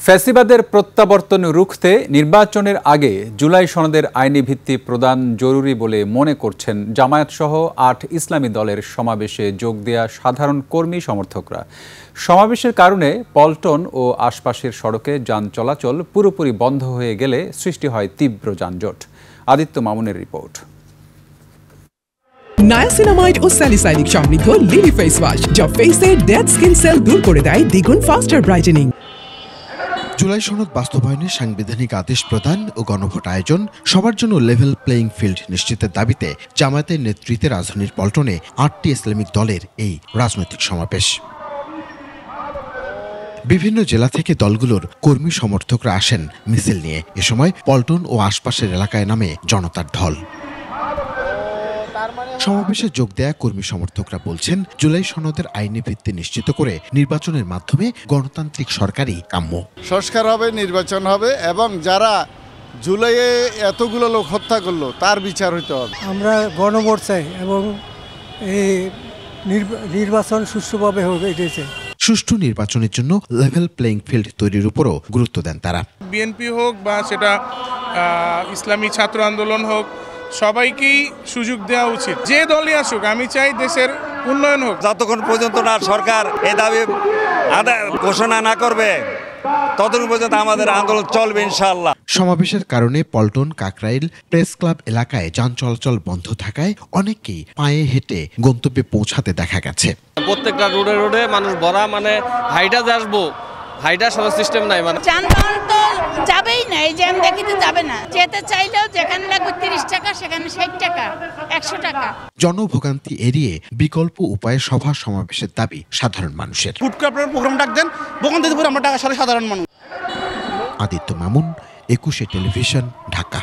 ফ্যাসিবাদের প্রত্যাবর্তন রুখতে নির্বাচনের আগে জুলাই সনদের আইনি ভিত্তি প্রদান জরুরি বলে মনে করছেন জামায়াতসহ ৮ ইসলামী দলের সমাবেশে যোগ দেয়া সাধারণ কর্মী সমর্থকরা। সমাবেশের কারণে পল্টন ও আশপাশের সড়কে যান চলাচল পুরোপুরি বন্ধ হয়ে গেলে সৃষ্টি হয় তীব্র যানজট। আদিত্য মামুনের রিপোর্ট। নায়াসিনামাইড ও স্যালিসাইলিক সমৃদ্ধ লিলি ফেস ওয়াশ যা ফেসের ডেড স্কিন সেল দূর করে দেয় দ্বিগুণ ফাস্টার ব্রাইটেনিং। জুলাই সনদ বাস্তবায়নে সাংবিধানিক আদেশ প্রদান ও গণভোট আয়োজন, সবার জন্য লেভেল প্লেইং ফিল্ড নিশ্চিতের দাবিতে জামায়াতের নেতৃত্বে রাজধানীর পল্টনে ৮টি ইসলামিক দলের এই রাজনৈতিক সমাবেশ। বিভিন্ন জেলা থেকে দলগুলোর কর্মী সমর্থকরা আসেন মিছিল নিয়ে। এ সময় পল্টন ও আশপাশের এলাকায় নামে জনতার ঢল। সমাবেশে যোগ দেয়া কর্মী সমর্থকরা বলছেন, জুলাই সনদের আইনি ভিত্তি নিশ্চিত করে নির্বাচনের মাধ্যমে গণতান্ত্রিক সরকারই কাম্য। সংস্কার হবে, নির্বাচন হবে এবং যারা জুলাইয়ে এতগুলো লোক হত্যা করলো তার বিচার হইতে হবে। আমরা গণভোট চাই এবং এই নির্বাচন সুষ্ঠুভাবে হোক এটাই চাই। সুষ্ঠু নির্বাচনের জন্য লেভেল প্লেইং ফিল্ড তৈরির উপরও গুরুত্ব দেন তারা। বিএনপি হোক বা সেটা ইসলামী ছাত্র আন্দোলন হোক, সবাইকেই সুযোগ দেওয়া উচিত। যে দলই আসুক, আমি চাই দেশের উন্নয়ন হোক। যতক্ষণ পর্যন্ত না সরকার এই দাবি ঘোষণা না করবে ততক্ষণ পর্যন্ত আমাদের আন্দোলন চলবে ইনশাআল্লাহ। সমাবেশের কারণে পল্টন, কাকরাইল, প্রেস ক্লাব এলাকায় যান চলাচল বন্ধ থাকায় অনেকেই পায়ে হেঁটে গন্তব্যে পৌঁছাতে দেখা গেছে। প্রত্যেকটা রোডে রোডে মানুষ ভরা, হাইটা আসবো, হাইটা সব সিস্টেম নাই, যানবাহন তো যাবেই না, এই জ্যাম দেখিতে যাবে না। যেতে চাইলেও যেখানে লাগবে 30 টাকা সেখানে 60 টাকা, 100 টাকা। জনভোগান্তি এড়িয়ে বিকল্প উপায়ে সভা সমাবেশের দাবি সাধারণ মানুষের। প্রোগ্রাম ডাক দেন, আমরা টাকা সাধারণ মানুষ। আদিত্য মামুন, 21 টেলিভিশন, ঢাকা।